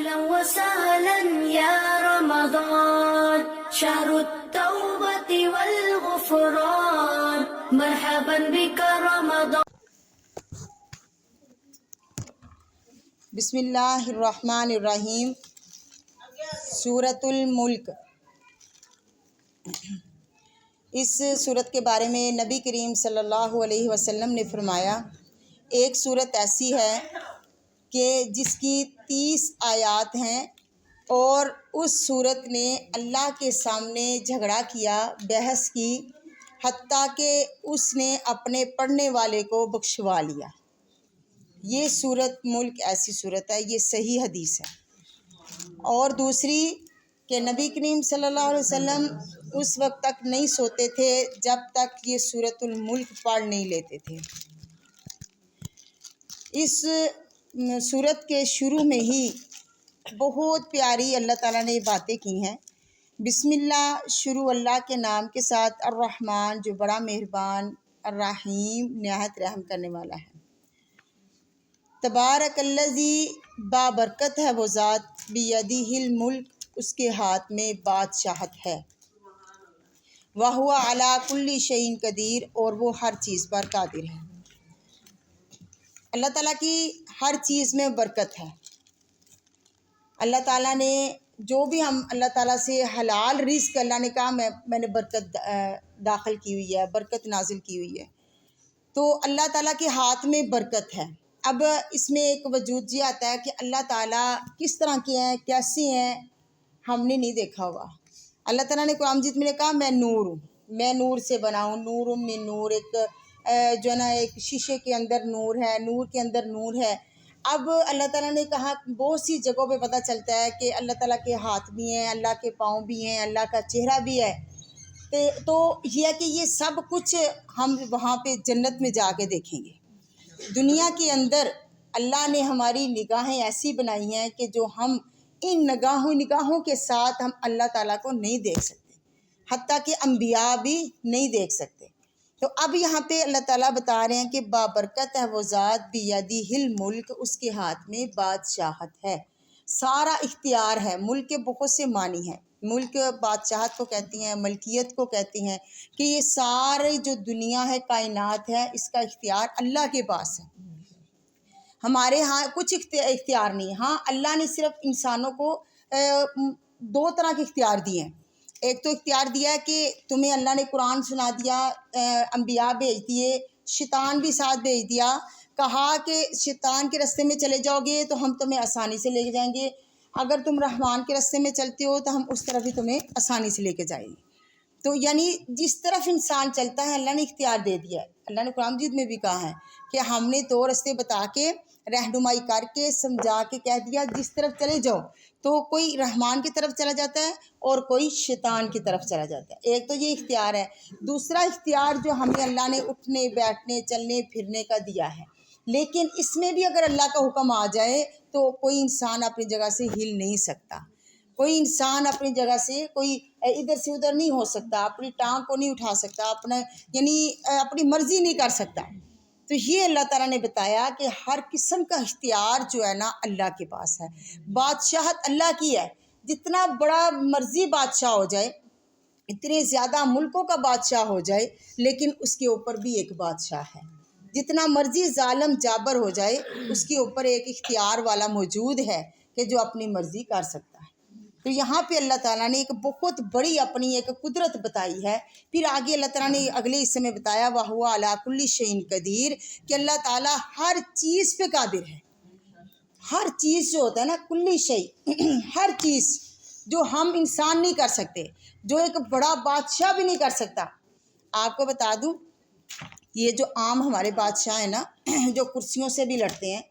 أهلا وسهلا يا رمضان شهر التوبة والغفران مرحبا بك رمضان. بسم اللہ الرحمن الرحیم. سورۃ الملک. اس صورت کے بارے میں نبی کریم صلی اللہ علیہ وسلم نے فرمایا، ایک صورت ایسی ہے کہ جس کی 30 آیات ہیں اور اس صورت نے اللہ کے سامنے جھگڑا کیا، بحث کی، حتیٰ کہ اس نے اپنے پڑھنے والے کو بخشوا لیا. یہ صورت ملک ایسی صورت ہے، یہ صحیح حدیث ہے. اور دوسری کہ نبی کریم صلی اللہ علیہ وسلم اس وقت تک نہیں سوتے تھے جب تک یہ سورۃ الملک پڑھ نہیں لیتے تھے. اس سورت کے شروع میں ہی بہت پیاری اللہ تعالیٰ نے یہ باتیں کی ہیں. بسم اللہ، شروع اللہ کے نام کے ساتھ، الرحمن جو بڑا مہربان، الرحیم نہایت رحم کرنے والا ہے. تبارک الذی بابرکت ہے وہ ذات، بیدہ الملک اس کے ہاتھ میں بادشاہت ہے، وہو علی کل شیء قدیر اور وہ ہر چیز پر قادر ہے. اللہ تعالیٰ کی ہر چیز میں برکت ہے. اللہ تعالیٰ نے جو بھی ہم اللہ تعالیٰ سے حلال رزق، اللہ نے کہا میں نے برکت داخل کی ہوئی ہے، برکت نازل کی ہوئی ہے. تو اللہ تعالیٰ کے ہاتھ میں برکت ہے. اب اس میں ایک وجود یہ آتا ہے کہ اللہ تعالیٰ کس طرح کے ہیں، کیسے ہیں، ہم نے نہیں دیکھا ہوا. اللہ تعالیٰ نے قرآن مجید میں نے کہا میں نور ہوں، میں نور سے بنا ہوں، نور من نور، ایک جو ہے نا ایک شیشے کے اندر نور ہے، نور کے اندر نور ہے. اب اللہ تعالیٰ نے کہا بہت سی جگہوں پہ پتہ چلتا ہے کہ اللہ تعالیٰ کے ہاتھ بھی ہیں، اللہ کے پاؤں بھی ہیں، اللہ کا چہرہ بھی ہے. تو یہ ہے کہ یہ سب کچھ ہم وہاں پہ جنت میں جا کے دیکھیں گے. دنیا کے اندر اللہ نے ہماری نگاہیں ایسی بنائی ہیں کہ جو ہم ان نگاہوں کے ساتھ ہم اللہ تعالیٰ کو نہیں دیکھ سکتے، حتیٰ کہ انبیاء بھی نہیں دیکھ سکتے. تو اب یہاں پہ اللہ تعالیٰ بتا رہے ہیں کہ بابرکت ہے وہ ذات، بیدہ الملک اس کے ہاتھ میں بادشاہت ہے، سارا اختیار ہے. ملک کے بہت سے معنی ہیں. ملک بادشاہت کو کہتی ہیں، ملکیت کو کہتی ہیں، کہ یہ سارے جو دنیا ہے، کائنات ہے، اس کا اختیار اللہ کے پاس ہے. ہمارے ہاں کچھ اختیار نہیں. ہاں اللہ نے صرف انسانوں کو 2 طرح کے اختیار دیے ہیں. ایک تو اختیار دیا ہے کہ تمہیں اللہ نے قرآن سنا دیا، انبیاء بھیج دیے، شیطان بھی ساتھ بھیج دیا، کہا کہ شیطان کے راستے میں چلے جاؤ گے تو ہم تمہیں آسانی سے لے کے جائیں گے، اگر تم رحمان کے راستے میں چلتے ہو تو ہم اس طرف بھی تمہیں آسانی سے لے کے جائیں گے. تو یعنی جس طرف انسان چلتا ہے اللہ نے اختیار دے دیا ہے. اللہ نے قرآن مجید میں بھی کہا ہے کہ ہم نے 2 راستے بتا کے، رہنمائی کر کے، سمجھا کے کہہ دیا جس طرف چلے جاؤ. تو کوئی رحمان کی طرف چلا جاتا ہے اور کوئی شیطان کی طرف چلا جاتا ہے. ایک تو یہ اختیار ہے. دوسرا اختیار جو ہمیں اللہ نے اٹھنے، بیٹھنے، چلنے پھرنے کا دیا ہے، لیکن اس میں بھی اگر اللہ کا حکم آ جائے تو کوئی انسان اپنی جگہ سے ہل نہیں سکتا. کوئی انسان اپنی جگہ سے کوئی ادھر سے ادھر نہیں ہو سکتا، اپنی ٹانگ کو نہیں اٹھا سکتا، اپنی مرضی نہیں کر سکتا. تو یہ اللہ تعالیٰ نے بتایا کہ ہر قسم کا اختیار جو ہے نا اللہ کے پاس ہے. بادشاہت اللہ کی ہے. جتنا بڑا مرضی بادشاہ ہو جائے، اتنے زیادہ ملکوں کا بادشاہ ہو جائے، لیکن اس کے اوپر بھی ایک بادشاہ ہے. جتنا مرضی ظالم جابر ہو جائے، اس کے اوپر ایک اختیار والا موجود ہے کہ جو اپنی مرضی کر سکتا ہے. تو یہاں پہ اللہ تعالیٰ نے ایک بہت بڑی اپنی ایک قدرت بتائی ہے. پھر آگے اللہ تعالیٰ نے اگلے حصے میں بتایا وَهُوَ عَلَىٰ كُلِّ شَيْءٍ قَدِيرٌ، کہ اللہ تعالیٰ ہر چیز پہ قادر ہے. ہر چیز جو ہوتا ہے نا، کلی شیء، ہر چیز جو ہم انسان نہیں کر سکتے، جو ایک بڑا بادشاہ بھی نہیں کر سکتا. آپ کو بتا دوں، یہ جو عام ہمارے بادشاہ ہیں نا، جو کرسیوں سے بھی لڑتے ہیں،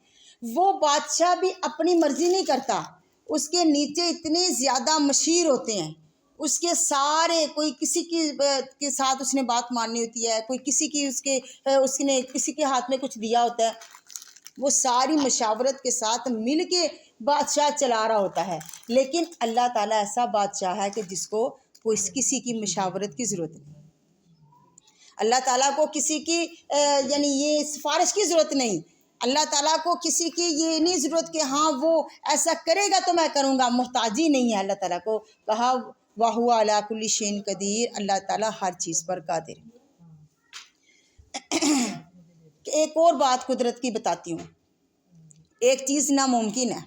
وہ بادشاہ بھی اپنی مرضی نہیں کرتا. اس کے نیچے اتنے زیادہ مشیر ہوتے ہیں، اس کے سارے، کوئی کسی کے ساتھ اس نے بات ماننی ہوتی ہے، کوئی کسی کی اس نے کسی کے ہاتھ میں کچھ دیا ہوتا ہے، وہ ساری مشاورت کے ساتھ مل کے بادشاہ چلا رہا ہوتا ہے. لیکن اللہ تعالیٰ ایسا بادشاہ ہے کہ جس کو کسی کی مشاورت کی ضرورت نہیں. اللہ تعالیٰ کو کسی کی یعنی یہ سفارش کی ضرورت نہیں. اللہ تعالیٰ کو کسی کی یہ نہیں ضرورت کہ ہاں وہ ایسا کرے گا تو میں کروں گا، محتاجی نہیں ہے اللہ تعالیٰ کو. کہا وَهُوَ عَلَىٰ كُلِّ شَيْءٍ قدیر، اللہ تعالیٰ ہر چیز پر قادر ہے. ایک اور بات قدرت کی بتاتی ہوں. ایک چیز ناممکن ہے،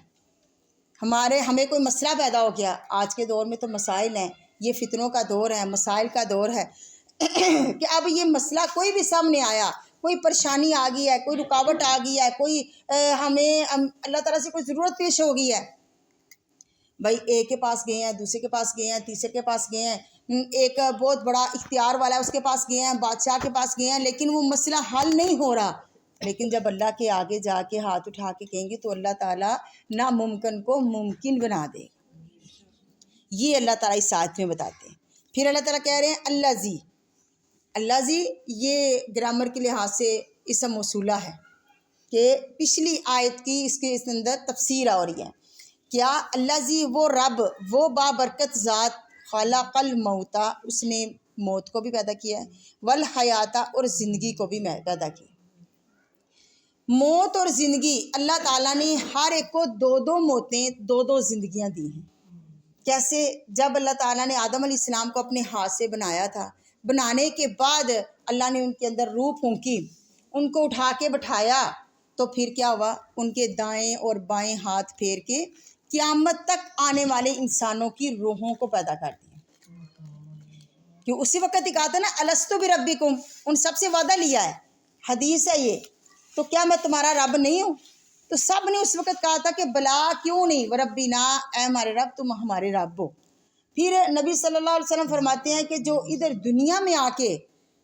ہمیں کوئی مسئلہ پیدا ہو گیا. آج کے دور میں تو مسائل ہیں، یہ فتنوں کا دور ہے، مسائل کا دور ہے کہ اب یہ مسئلہ کوئی بھی سامنے آیا، کوئی پریشانی آ گئی ہے، کوئی رکاوٹ آ گئی ہے، کوئی ہمیں اللہ تعالیٰ سے کوئی ضرورت پیش ہو گئی ہے. بھائی ایک کے پاس گئے ہیں، دوسرے کے پاس گئے ہیں، تیسرے کے پاس گئے ہیں، ایک بہت بڑا اختیار والا ہے اس کے پاس گئے ہیں، بادشاہ کے پاس گئے ہیں، لیکن وہ مسئلہ حل نہیں ہو رہا. لیکن جب اللہ کے آگے جا کے ہاتھ اٹھا کے کہیں گے تو اللہ تعالیٰ ناممکن کو ممکن بنا دے. یہ اللہ تعالیٰ اس آیت میں بتاتے ہیں. پھر اللہ تعالیٰ کہہ رہے ہیں اللہ زی، یہ گرامر کے لحاظ سے اسم موصولہ ہے کہ پچھلی آیت کی اس کے اندر تفسیر ہو رہی ہے. کیا اللہ زی وہ رب، وہ بابرکت ذات، خلق الموتا، اس نے موت کو بھی پیدا کیا ہے، والحیاتہ، اور زندگی کو بھی پیدا کیا. موت اور زندگی اللہ تعالیٰ نے ہر ایک کو دو موتیں، دو زندگیاں دی ہیں. کیسے؟ جب اللہ تعالیٰ نے آدم علیہ السلام کو اپنے ہاتھ سے بنایا تھا، بنانے کے بعد اللہ نے ان کے اندر روح پھونکی، ان کو اٹھا کے بٹھایا، تو پھر کیا ہوا؟ ان کے دائیں اور بائیں ہاتھ پھیر کے قیامت تک آنے والے انسانوں کی روحوں کو پیدا کر دیا. کہ اسی وقت ہی کہا تھا نا الستو بربکم، ان سب سے وعدہ لیا ہے، حدیث ہے یہ. تو کیا میں تمہارا رب نہیں ہوں؟ تو سب نے اس وقت کہا تھا کہ بلا کیوں نہیں، وربنا، اے ہمارے رب تم ہمارے رب ہو. پھر نبی صلی اللہ علیہ وسلم فرماتے ہیں کہ جو ادھر دنیا میں آ کے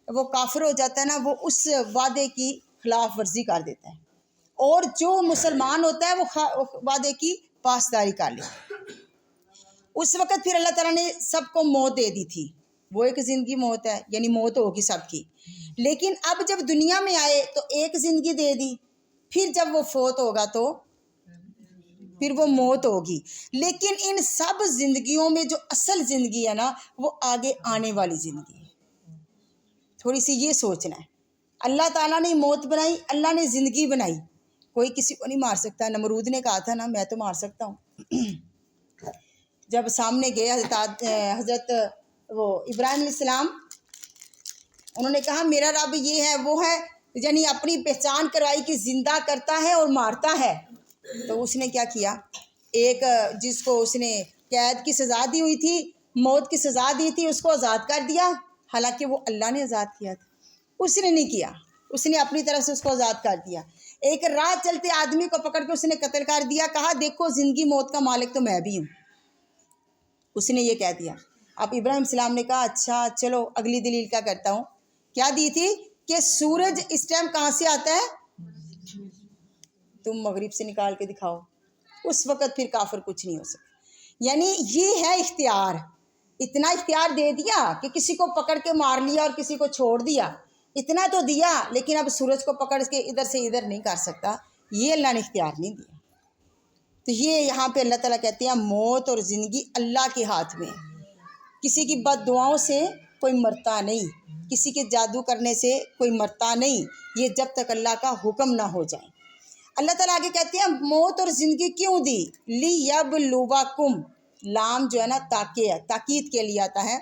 وہ کافر ہو جاتا ہے نا، وہ اس وعدے کی خلاف ورزی کر دیتا ہے، اور جو مسلمان ہوتا ہے وہ وعدے کی پاسداری کر لے. اس وقت پھر اللہ تعالیٰ نے سب کو موت دے دی تھی. وہ ایک زندگی موت ہے، یعنی موت ہوگی سب کی. لیکن اب جب دنیا میں آئے تو ایک زندگی دے دی، پھر جب وہ فوت ہوگا تو پھر وہ موت ہوگی. لیکن ان سب زندگیوں میں جو اصل زندگی ہے نا، وہ آگے آنے والی زندگی ہے. تھوڑی سی یہ سوچنا ہے. اللہ تعالیٰ نے موت بنائی، اللہ نے زندگی بنائی. کوئی کسی کو نہیں مار سکتا. نمرود نے کہا تھا نا میں تو مار سکتا ہوں. جب سامنے گئے حضرت وہ ابراہیم علیہ السلام، انہوں نے کہا میرا رب یہ ہے وہ ہے، یعنی اپنی پہچان کروائی کہ زندہ کرتا ہے اور مارتا ہے. تو اس نے کیا کیا؟ ایک جس کو اس نے قید کی سزا دی ہوئی تھی، موت کی سزا دی تھی، اس کو آزاد کر دیا. حالانکہ وہ اللہ نے آزاد کیا تھا، اس نے نہیں کیا، اس نے اپنی طرف سے اس کو آزاد کر دیا. ایک راہ چلتے آدمی کو پکڑ کے اس نے قتل کر دیا. کہا دیکھو زندگی موت کا مالک تو میں بھی ہوں. اس نے یہ کہہ دیا. اب ابراہیم السلام نے کہا اچھا چلو اگلی دلیل کیا کرتا ہوں. کیا دی تھی؟ کہ سورج اس ٹائم کہاں سے آتا ہے؟ تم مغرب سے نکال کے دکھاؤ. اس وقت پھر کافر کچھ نہیں ہو سکتا. یعنی یہ ہے اختیار. اتنا اختیار دے دیا کہ کسی کو پکڑ کے مار لیا اور کسی کو چھوڑ دیا. اتنا تو دیا، لیکن اب سورج کو پکڑ کے ادھر سے ادھر نہیں کر سکتا. یہ اللہ نے اختیار نہیں دیا. تو یہ یہاں پہ اللہ تعالیٰ کہتے ہیں موت اور زندگی اللہ کے ہاتھ میں ہے. کسی کی بد دعاؤں سے کوئی مرتا نہیں، کسی کے جادو کرنے سے کوئی مرتا نہیں، یہ جب تک اللہ کا حکم نہ ہو جائے. اللہ تعالیٰ آگے کہتے ہیں موت اور زندگی کیوں دی؟ لیبلوکم، لام جو ہے نا تاکہ ہے، تاکید کے لیے آتا ہے.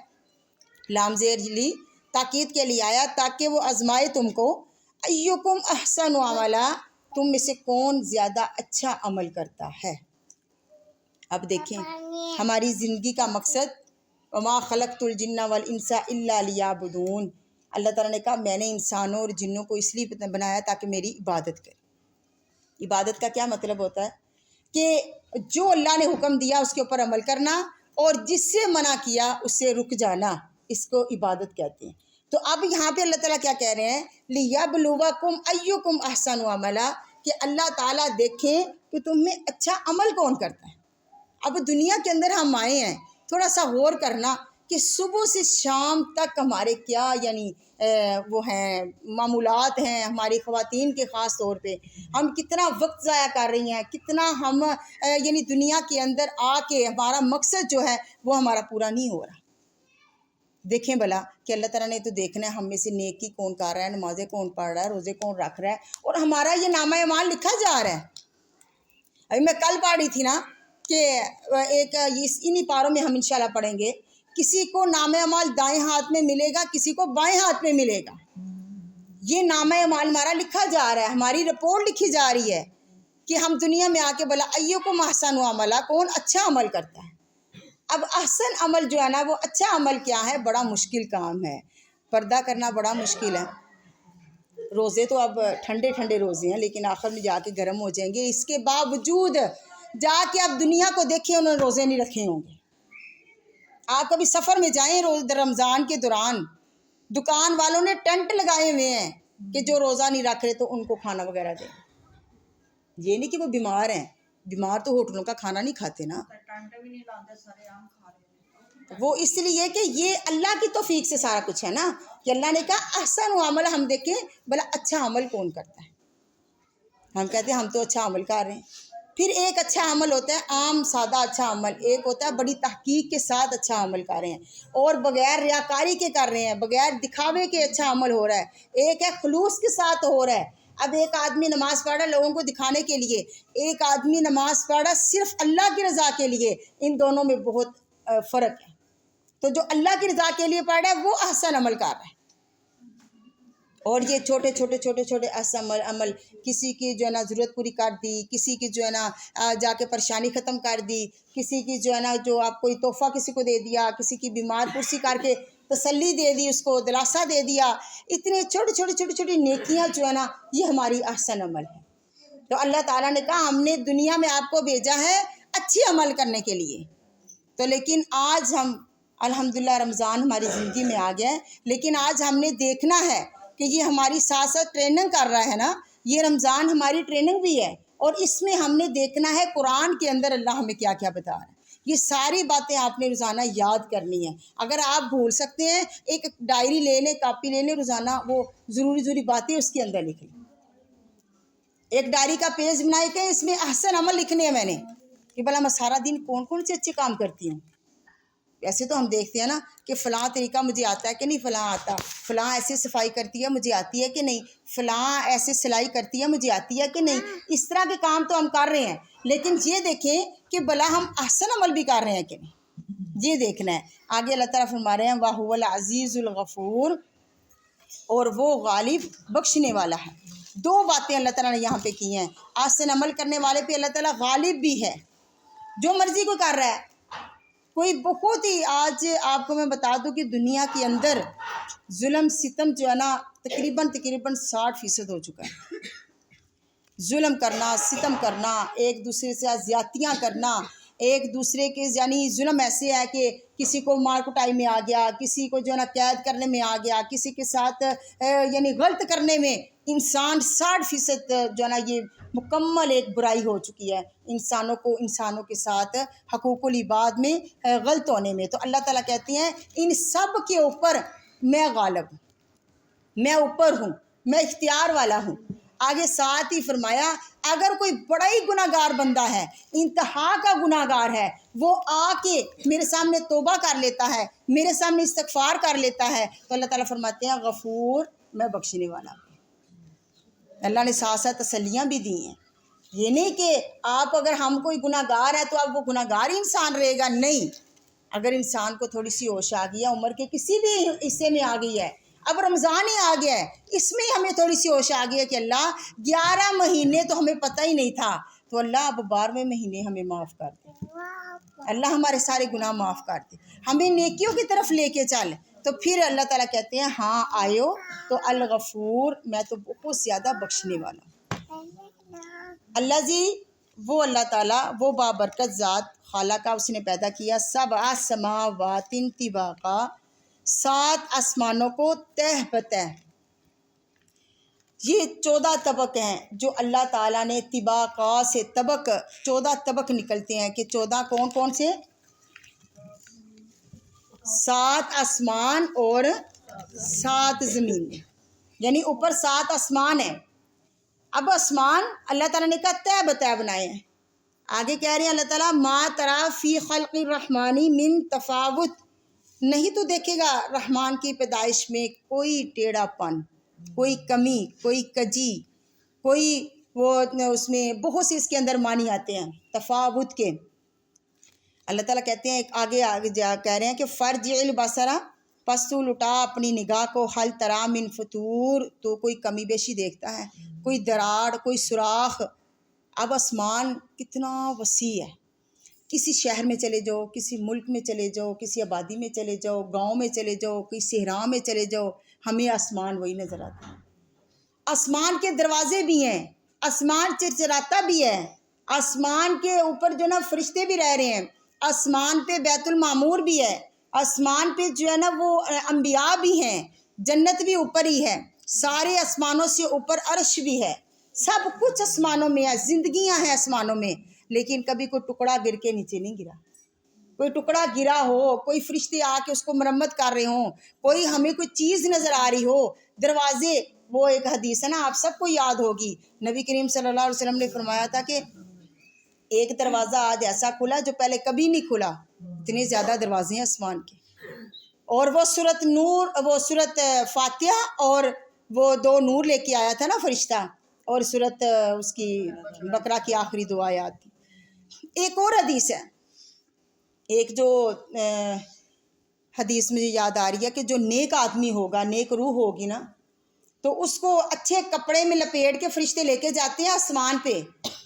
لام زیر لی تاکید کے لیے آیا تاکہ وہ آزمائے تم کو. ایکم احسن عملا، تم میں سے کون زیادہ اچھا عمل کرتا ہے. اب دیکھیں ہماری زندگی کا مقصد وما خلقت الجن والانس الا لیعبدون. اللہ تعالیٰ نے کہا میں نے انسانوں اور جنوں کو اس لیے بنایا تاکہ میری عبادت کرے. عبادت کا کیا مطلب ہوتا ہے؟ کہ جو اللہ نے حکم دیا اس کے اوپر عمل کرنا، اور جس سے منع کیا اس سے رک جانا، اس کو عبادت کہتے ہیں. تو اب یہاں پہ اللہ تعالیٰ کیا کہہ رہے ہیں؟ لیبلوکم ایکم احسن عملا، کہ اللہ تعالیٰ دیکھیں کہ تم میں اچھا عمل کون کرتا ہے. اب دنیا کے اندر ہم آئے ہیں، تھوڑا سا غور کرنا کہ صبح سے شام تک ہمارے کیا یعنی وہ ہیں معمولات ہیں. ہماری خواتین کے خاص طور پہ ہم کتنا وقت ضائع کر رہی ہیں، کتنا ہم یعنی دنیا کے اندر آ کے ہمارا مقصد جو ہے وہ ہمارا پورا نہیں ہو رہا. دیکھیں بھلا کہ اللہ تعالیٰ نے تو دیکھنا ہے ہم میں سے نیکی کون کر رہا ہے، نمازیں کون پڑھ رہا ہے، روزے کون رکھ رہا ہے، اور ہمارا یہ نامہ اعمال لکھا جا رہا ہے۔ ابھی میں کل پڑھ رہی تھی نا کہ ایک انہی پاروں میں ہم انشاءاللہ پڑھیں گے، کسی کو نامہ اعمال دائیں ہاتھ میں ملے گا، کسی کو بائیں ہاتھ میں ملے گا۔ یہ نامہ اعمال ہمارا لکھا جا رہا ہے، ہماری رپورٹ لکھی جا رہی ہے کہ ہم دنیا میں آ کے بھلا ایکم احسن عملا، کون اچھا عمل کرتا ہے۔ اب احسن عمل جو ہے نا، وہ اچھا عمل کیا ہے؟ بڑا مشکل کام ہے، پردہ کرنا بڑا مشکل ہے۔ روزے تو اب ٹھنڈے ٹھنڈے روزے ہیں، لیکن آخر میں جا کے گرم ہو جائیں گے۔ اس کے باوجود جا کے آپ دنیا کو دیکھیں، انہوں نے روزے نہیں رکھے ہوں گے۔ آپ کبھی سفر میں جائیں رمضان کے دوران، دکان والوں نے ٹینٹ لگائے ہوئے ہیں کہ جو روزہ نہیں رکھ رہے تو ان کو کھانا وغیرہ دیں۔ یہ نہیں کہ وہ بیمار ہیں، بیمار تو ہوٹلوں کا کھانا نہیں کھاتے نا، وہ اس لیے کہ یہ اللہ کی توفیق سے سارا کچھ ہے نا، کہ اللہ نے کہا احسن عمل، ہم دیکھیں بھلا اچھا عمل کون کرتا ہے۔ ہم کہتے ہیں ہم تو اچھا عمل کر رہے ہیں۔ پھر ایک اچھا عمل ہوتا ہے عام سادہ اچھا عمل، ایک ہوتا ہے بڑی تحقیق کے ساتھ اچھا عمل کر رہے ہیں اور بغیر ریاکاری کے کر رہے ہیں، بغیر دکھاوے کے اچھا عمل ہو رہا ہے۔ ایک ہے خلوص کے ساتھ ہو رہا ہے۔ اب ایک آدمی نماز پڑھ رہا ہے لوگوں کو دکھانے کے لیے، ایک آدمی نماز پڑھ رہا ہے صرف اللہ کی رضا کے لیے، ان دونوں میں بہت فرق ہے۔ تو جو اللہ کی رضا کے لیے پڑھ رہا ہے وہ احسن عمل کر رہا ہے، اور یہ چھوٹے چھوٹے احسن عمل، کسی کی جو ہے نا ضرورت پوری کر دی، کسی کی جو ہے نا جا کے پریشانی ختم کر دی، کسی کی جو ہے نا جو آپ کوئی تحفہ کسی کو دے دیا، کسی کی بیمار پرسی کر کے تسلی دے دی، اس کو دلاسا دے دیا، اتنے چھوٹی نیکیاں جو ہے نا یہ ہماری احسن عمل ہے۔ تو اللہ تعالیٰ نے کہا ہم نے دنیا میں آپ کو بھیجا ہے اچھی عمل کرنے کے لیے۔ تو لیکن آج ہم الحمدللہ رمضان ہماری زندگی میں آ گیا ہے، لیکن آج ہم نے دیکھنا ہے کہ یہ ہماری ساتھ ساتھ ٹریننگ کر رہا ہے نا، یہ رمضان ہماری ٹریننگ بھی ہے، اور اس میں ہم نے دیکھنا ہے قرآن کے اندر اللہ ہمیں کیا کیا بتا رہا ہے۔ یہ ساری باتیں آپ نے روزانہ یاد کرنی ہے۔ اگر آپ بھول سکتے ہیں ایک ڈائری لے لیں، کاپی لے لیں، روزانہ وہ ضروری باتیں اس کے اندر لکھ لیں۔ ایک ڈائری کا پیج بنائے کہ اس میں احسن عمل لکھنے ہیں میں نے، کہ بھلا میں سارا دن کون سے اچھے کام کرتی ہوں۔ ایسے تو ہم دیکھتے ہیں نا کہ فلاں طریقہ مجھے آتا ہے کہ نہیں، فلاں آتا، فلاں ایسے صفائی کرتی ہے مجھے آتی ہے کہ نہیں، فلاں ایسے سلائی کرتی ہے مجھے آتی ہے کہ نہیں۔ اس طرح کے کام تو ہم کر رہے ہیں، لیکن یہ دیکھیں کہ بھلا ہم احسن عمل بھی کر رہے ہیں کہ نہیں، یہ دیکھنا ہے۔ آگے اللہ تعالیٰ فرما رہے ہیں وَهُوَ الْعَزِيزُ الْغَفُورُ، اور وہ غالب بخشنے والا ہے۔ دو باتیں اللہ تعالیٰ نے یہاں پہ کی ہیں۔ احسن عمل کرنے والے پہ اللہ تعالیٰ غالب بھی ہے، جو مرضی کو کر رہا ہے۔ کوئی بہت ہی، آج آپ کو میں بتا دوں کہ دنیا کے اندر ظلم ستم جو ہے نا تقریباً 60% ہو چکا ہے۔ ظلم کرنا، ستم کرنا، ایک دوسرے سے زیادتیاں کرنا، ایک دوسرے کے یعنی ظلم ایسے ہے کہ کسی کو مار کٹائی میں آ گیا، کسی کو جو ہے نا قید کرنے میں آ گیا، کسی کے ساتھ یعنی غلط کرنے میں انسان 60% جو ہے نا یہ مکمل ایک برائی ہو چکی ہے انسانوں کے ساتھ حقوق العباد میں غلط ہونے میں۔ تو اللہ تعالیٰ کہتے ہیں ان سب کے اوپر میں غالب ہوں، میں اوپر ہوں، میں اختیار والا ہوں۔ آگے ساتھ ہی فرمایا اگر کوئی بڑا ہی گناہ گار بندہ ہے، انتہا کا گناہ گار ہے، وہ آ کے میرے سامنے توبہ کر لیتا ہے، میرے سامنے استغفار کر لیتا ہے، تو اللہ تعالیٰ فرماتے ہیں غفور، میں بخشنے والا ہوں۔ اللہ نے ساتھ ساتھ تسلیاں بھی دی ہیں۔ یہ نہیں کہ آپ اگر ہم کوئی گناہ گار ہے تو اب وہ گناہ گار ہی انسان رہے گا، نہیں۔ اگر انسان کو تھوڑی سی ہوش آ گئی ہے، عمر کے کسی بھی حصے میں آ گئی ہے، اب رمضان ہی آ گیا ہے، اس میں ہمیں تھوڑی سی ہوش آ گئی ہے کہ اللہ 11 مہینے تو ہمیں پتہ ہی نہیں تھا، تو اللہ اب 12ویں مہینے ہمیں معاف کر دے، اللہ ہمارے سارے گناہ معاف کر دے، ہمیں نیکیوں کی طرف لے کے چل۔ تو پھر اللہ تعالیٰ کہتے ہیں ہاں آئے ہو تو الغفور، میں تو بہت زیادہ بخشنے والا ہوں۔ اللہ جی وہ اللہ تعالیٰ، وہ بابرکت ذات، خالقہ، اس نے پیدا کیا 7 سماوات طباقا، 7 آسمانوں کو تہ بتہ۔ یہ 14 طبق ہیں جو اللہ تعالیٰ نے طباقا سے، طبق 14 طبق نکلتے ہیں کہ 14 کون سے؟ 7 آسمان اور 7 زمین، یعنی اوپر 7 آسمان ہیں۔ اب آسمان اللہ تعالیٰ نے کہا تہ بتہ بنائے ہیں۔ آگے کہہ رہے ہیں اللہ تعالیٰ ما ترى فی خلق الرحمن من تفاوت، نہیں تو دیکھے گا رحمان کی پیدائش میں کوئی ٹیڑھا پن، کوئی کمی، کوئی کجی، کوئی وہ اس میں بہت سے اس کے اندر معنی آتے ہیں تفاوت کے۔ اللہ تعالیٰ کہتے ہیں آگے جا کہہ رہے ہیں کہ فرجع البصر، پس تو لٹا اپنی نگاہ کو، حل تری من فطور، تو کوئی کمی بیشی دیکھتا ہے، کوئی دراڑ، کوئی سوراخ۔ اب آسمان کتنا وسیع ہے، کسی شہر میں چلے جاؤ، کسی ملک میں چلے جاؤ، کسی آبادی میں چلے جاؤ، گاؤں میں چلے جاؤ، کسی صحرا میں چلے جاؤ، ہمیں آسمان وہی نظر آتا ہے۔ آسمان کے دروازے بھی ہیں، آسمان چرچراتا بھی ہے، آسمان کے اوپر جو نا فرشتے بھی رہ رہے ہیں، آسمان پہ بیت المعمور بھی ہے، آسمان پہ جو ہے نا وہ انبیاء بھی ہیں، جنت بھی اوپر ہی ہے، سارے آسمانوں سے اوپر عرش بھی ہے، سب کچھ آسمانوں میں ہے، زندگیاں ہیں آسمانوں میں، لیکن کبھی کوئی ٹکڑا گر کے نیچے نہیں گرا۔ کوئی ٹکڑا گرا ہو، کوئی فرشتے آ کے اس کو مرمت کر رہے ہوں، کوئی ہمیں کوئی چیز نظر آ رہی ہو، دروازے، وہ ایک حدیث ہے نا آپ سب کو یاد ہوگی، نبی کریم صلی اللہ علیہ وسلم نے فرمایا تھا کہ ایک دروازہ آج ایسا کھلا جو پہلے کبھی نہیں کھلا، اتنے زیادہ دروازے ہیں آسمان کے۔ اور وہ سورت نور، وہ سورت فاتحہ اور وہ 2 نور لے کے آیا تھا نا فرشتہ، اور سورت اس کی بقرہ کی آخری 2 آیات تھی۔ ایک اور حدیث ہے، ایک جو حدیث مجھے یاد آ رہی ہے کہ جو نیک آدمی ہوگا، نیک روح ہوگی نا، تو اس کو اچھے کپڑے میں لپیٹ کے فرشتے لے کے جاتے ہیں آسمان پہ،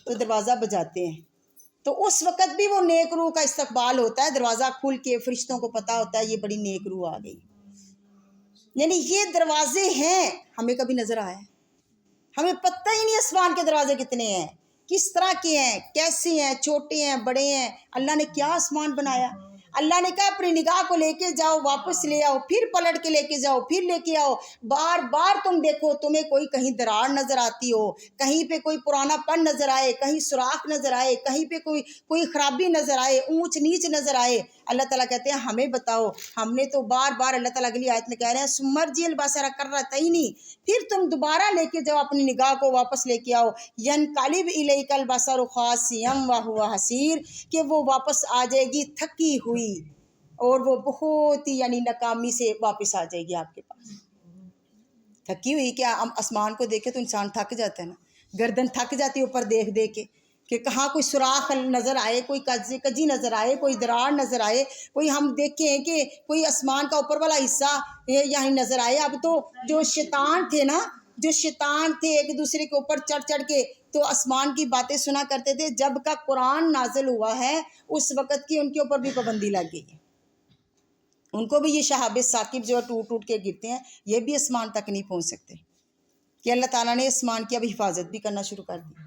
تو دروازہ بجاتے ہیں، تو اس وقت بھی وہ نیک روح کا استقبال ہوتا ہے، دروازہ کھل کے فرشتوں کو پتہ ہوتا ہے یہ بڑی نیک روح آ گئی۔ یعنی یہ دروازے ہیں، ہمیں کبھی نظر آیا ہے؟ ہمیں پتہ ہی نہیں آسمان کے دروازے کتنے ہیں، کس طرح کے ہیں، کیسے ہیں، چھوٹے ہیں، بڑے ہیں، اللہ نے کیا آسمان بنایا۔ اللہ نے کہا اپنی نگاہ کو لے کے جاؤ، واپس لے آؤ، پھر پلٹ کے لے کے جاؤ، پھر لے کے آؤ، بار بار تم دیکھو، تمہیں کوئی کہیں دراڑ نظر آتی ہو، کہیں پہ کوئی پرانا پن نظر آئے، کہیں سوراخ نظر آئے، کہیں پہ کوئی خرابی نظر آئے، اونچ نیچ نظر آئے، اللہ تعالیٰ کہتے ہیں ہمیں بتاؤ۔ ہم نے تو بار بار اللہ تعالیٰ اگلی آیت میں کہہ رہے ہیں سمرجی البصر کرتین، پھر تم دوبارہ لے کے جاؤ اپنی نگاہ کو، واپس لے کے آؤ، ینقلب الیک البصر خاسئا وہو حسیر، کہ وہ واپس آ جائے گی تھکی ہوئی، اور وہ بہت ہی یعنی ناکامی سے واپس آ جائے گی آپ کے پاس۔ تھکی ہوئی، کیا ہم آسمان کو دیکھے تو انسان تھک جاتا ہے نا، گردن تھک جاتی ہے اوپر دیکھ دیکھ کے، کہ کہاں کوئی سوراخ نظر آئے، کوئی کجی نظر آئے، کوئی دراڑ نظر آئے، کوئی ہم دیکھیں کہ کوئی آسمان کا اوپر والا حصہ یہاں نظر آئے۔ اب تو جو شیطان تھے نا، جو شیطان تھے ایک دوسرے کے اوپر چڑھ چڑھ کے تو آسمان کی باتیں سنا کرتے تھے، جب کا قرآن نازل ہوا ہے اس وقت کی ان کے اوپر بھی پابندی لگ گئی ہے، ان کو بھی یہ شہاب ثاقب جو ٹوٹ ٹوٹ کے گرتے ہیں، یہ بھی آسمان تک نہیں پہنچ سکتے، کہ اللہ تعالیٰ نے آسمان کی اب حفاظت بھی کرنا شروع کر دی۔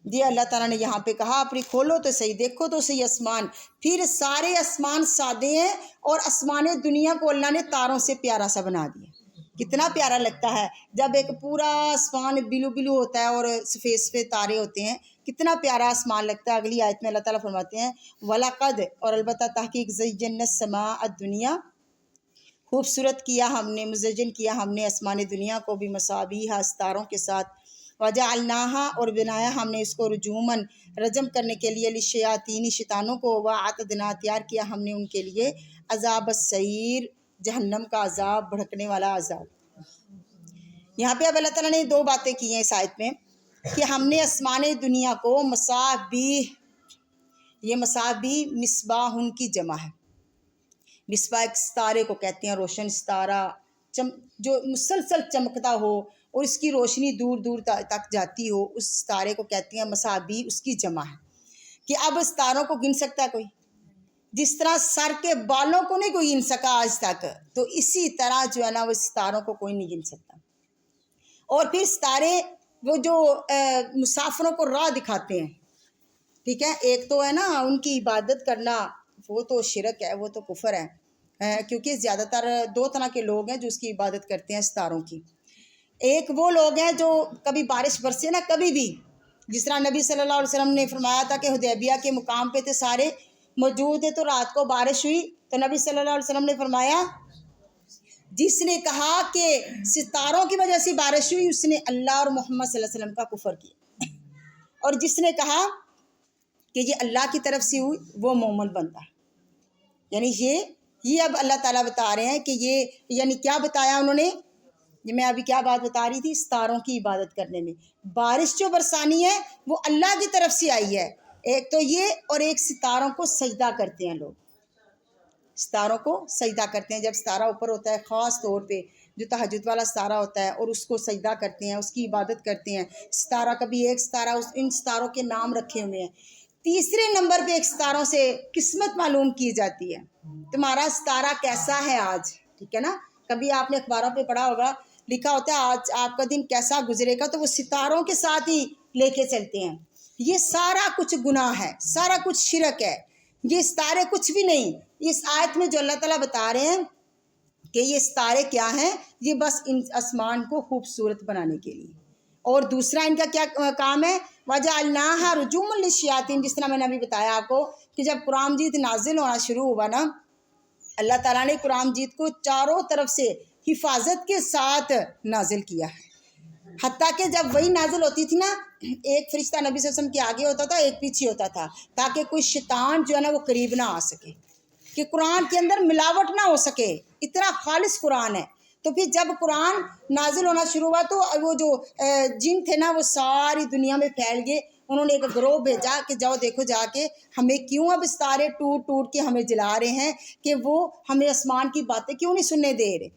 یہ اللہ تعالیٰ نے یہاں پہ کہا اپنی کھولو تو صحیح، دیکھو تو صحیح آسمان، پھر سارے آسمان سادے ہیں، اور آسمان دنیا کو اللہ نے تاروں سے پیارا سا بنا دیا۔ کتنا پیارا لگتا ہے جب ایک پورا آسمان بلو بلو ہوتا ہے اور سفید سفید تارے ہوتے ہیں، کتنا پیارا آسمان لگتا ہے۔ اگلی آیت میں اللہ تعالیٰ فرماتے ہیں وَلَقَدْ، اور البتہ تحقیق زَيَّنَّا السَّمَاءَ الدُّنْيَا، خوبصورت کیا ہم نے، مزین کیا ہم نے آسمان دنیا کو بھی مصابیح، ستاروں کے ساتھ، وَجَعَلْنَاهَا، اور بنایا ہم نے اس کو رجوماً، رجم کرنے کے لیے، للشیاطین، شیطانوں کو، وَأَعْتَدْنَا، تیار کیا ہم نے ان کے لیے، عذاب السعیر، جہنم کا عذاب، بھڑکنے والا عذاب۔ یہاں پہ اب اللہ تعالیٰ نے 2 باتیں کی ہیں اس آیت میں، کہ ہم نے آسمان دنیا کو مصابیح، یہ مصابیح مصباح ان کی جمع ہے، مصباح ایک ستارے کو کہتے ہیں، روشن ستارہ جو مسلسل چمکتا ہو اور اس کی روشنی دور دور تک جاتی ہو، اس ستارے کو کہتے ہیں مصابیح، اس کی جمع ہے۔ کہ اب ستاروں کو گن سکتا ہے کوئی؟ جس طرح سر کے بالوں کو نہیں کوئی گن سکا آج تک، تو اسی طرح جو ہے نا وہ ستاروں کو کوئی نہیں گن سکتا۔ اور پھر ستارے وہ جو مسافروں کو راہ دکھاتے ہیں، ٹھیک ہے، ایک تو ہے نا ان کی عبادت کرنا، وہ تو شرک ہے، وہ تو کفر ہے، کیونکہ زیادہ تر 2 طرح کے لوگ ہیں جو اس کی عبادت کرتے ہیں ستاروں کی۔ ایک وہ لوگ ہیں جو کبھی بارش برسے نا کبھی بھی، جس طرح نبی صلی اللہ علیہ وسلم نے فرمایا تھا کہ حدیبیہ کے مقام پہ تھے سارے موجود ہیں، تو رات کو بارش ہوئی تو نبی صلی اللہ علیہ وسلم نے فرمایا جس نے کہا کہ ستاروں کی وجہ سے بارش ہوئی، اس نے اللہ اور محمد صلی اللہ علیہ وسلم کا کفر کیا، اور جس نے کہا کہ یہ اللہ کی طرف سے ہوئی وہ مومن بنتا ہے۔ یعنی یہ اب اللہ تعالیٰ بتا رہے ہیں کہ یہ یعنی کیا بتایا انہوں نے، یہ میں ابھی کیا بات بتا رہی تھی، ستاروں کی عبادت کرنے میں۔ بارش جو برسانی ہے وہ اللہ کی طرف سے آئی ہے، ایک تو یہ، اور ایک ستاروں کو سجدہ کرتے ہیں لوگ، ستاروں کو سجدہ کرتے ہیں۔ جب ستارہ اوپر ہوتا ہے، خاص طور پہ جو تہجد والا ستارہ ہوتا ہے، اور اس کو سجدہ کرتے ہیں، اس کی عبادت کرتے ہیں۔ ستارہ کبھی ایک ستارہ، ان ستاروں کے نام رکھے ہوئے ہیں۔ تیسرے نمبر پہ ایک ستاروں سے قسمت معلوم کی جاتی ہے، تمہارا ستارہ کیسا ہے آج، ٹھیک ہے نا۔ کبھی آپ نے اخباروں پہ پڑھا ہوگا، لکھا ہوتا ہے آج آپ کا دن کیسا گزرے گا، تو وہ ستاروں کے ساتھ ہی لے کے چلتے ہیں۔ یہ سارا کچھ گناہ ہے، سارا کچھ شرک ہے، یہ ستارے کچھ بھی نہیں۔ اس آیت میں جو اللہ تعالیٰ بتا رہے ہیں کہ یہ ستارے کیا ہیں، یہ بس ان آسمان کو خوبصورت بنانے کے لیے، اور دوسرا ان کا کیا کام ہے، وَجَعَلْنَاهَا رُجُومًا لِلشَّيَاطِينِ، جس طرح میں نے ابھی بتایا آپ کو کہ جب قرآن مجید نازل ہونا شروع ہوا نا، اللہ تعالیٰ نے قرآن مجید کو چاروں طرف سے حفاظت کے ساتھ نازل کیا ہے۔ حتیٰ کہ جب وہی نازل ہوتی تھی نا، ایک فرشتہ نبی صلی اللہ علیہ وسلم کے آگے ہوتا تھا، ایک پیچھے ہوتا تھا، تاکہ کوئی شیطان جو ہے نا وہ قریب نہ آ سکے، کہ قرآن کے اندر ملاوٹ نہ ہو سکے، اتنا خالص قرآن ہے۔ تو پھر جب قرآن نازل ہونا شروع ہوا تو وہ جو جن تھے نا وہ ساری دنیا میں پھیل گئے، انہوں نے ایک گروہ بھیجا کہ جاؤ دیکھو جا کے ہمیں کیوں اب ستارے ٹوٹ ٹوٹ کے ہمیں جلا رہے ہیں، کہ وہ ہمیں آسمان کی باتیں کیوں نہیں سننے دے رہے۔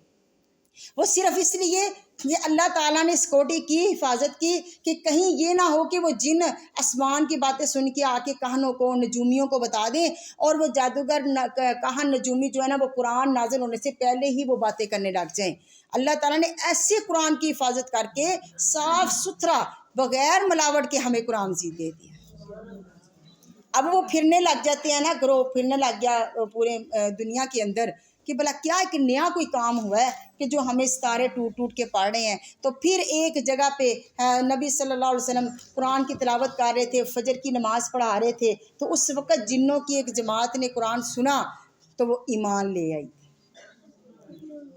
وہ صرف اس لیے یہ اللہ تعالیٰ نے سیکورٹی کی، حفاظت کی، کہ کہیں یہ نہ ہو کہ وہ جن آسمان کی باتیں سن کے آ کے کہنوں کو، نجومیوں کو بتا دیں، اور وہ جادوگر کہن نجومی جو ہے نا وہ قرآن نازل ہونے سے پہلے ہی وہ باتیں کرنے لگ جائیں۔ اللہ تعالیٰ نے ایسے قرآن کی حفاظت کر کے صاف ستھرا بغیر ملاوٹ کے ہمیں قرآن مجید دے دیا۔ اب وہ پھرنے لگ جاتے ہیں نا، گروہ پھرنے لگ گیا پورے دنیا کے اندر کہ بھلا کیا ایک نیا کوئی کام ہوا ہے کہ جو ہمیں ستارے ٹوٹ ٹوٹ کے پڑھ رہے ہیں۔ تو پھر ایک جگہ پہ نبی صلی اللہ علیہ وسلم قرآن کی تلاوت کر رہے تھے، فجر کی نماز پڑھا رہے تھے، تو اس وقت جنوں کی ایک جماعت نے قرآن سنا تو وہ ایمان لے آئی۔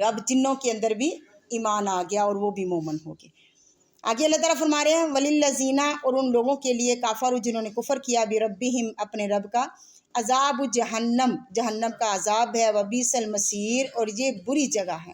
اب جنوں کے اندر بھی ایمان آ گیا اور وہ بھی مومن ہو گئے۔ آگے اللہ تعالیٰ فرما رہے ہیں وَلِلَّذِينَ، اور ان لوگوں کے لیے کافروا جنہوں نے کفر کیا بِرَبِّهِمْ اپنے رب کا، عذاب جہنم، جہنم کا عذاب ہے، وَبِئْسَ الْمَصِيرُ، اور یہ بری جگہ ہے۔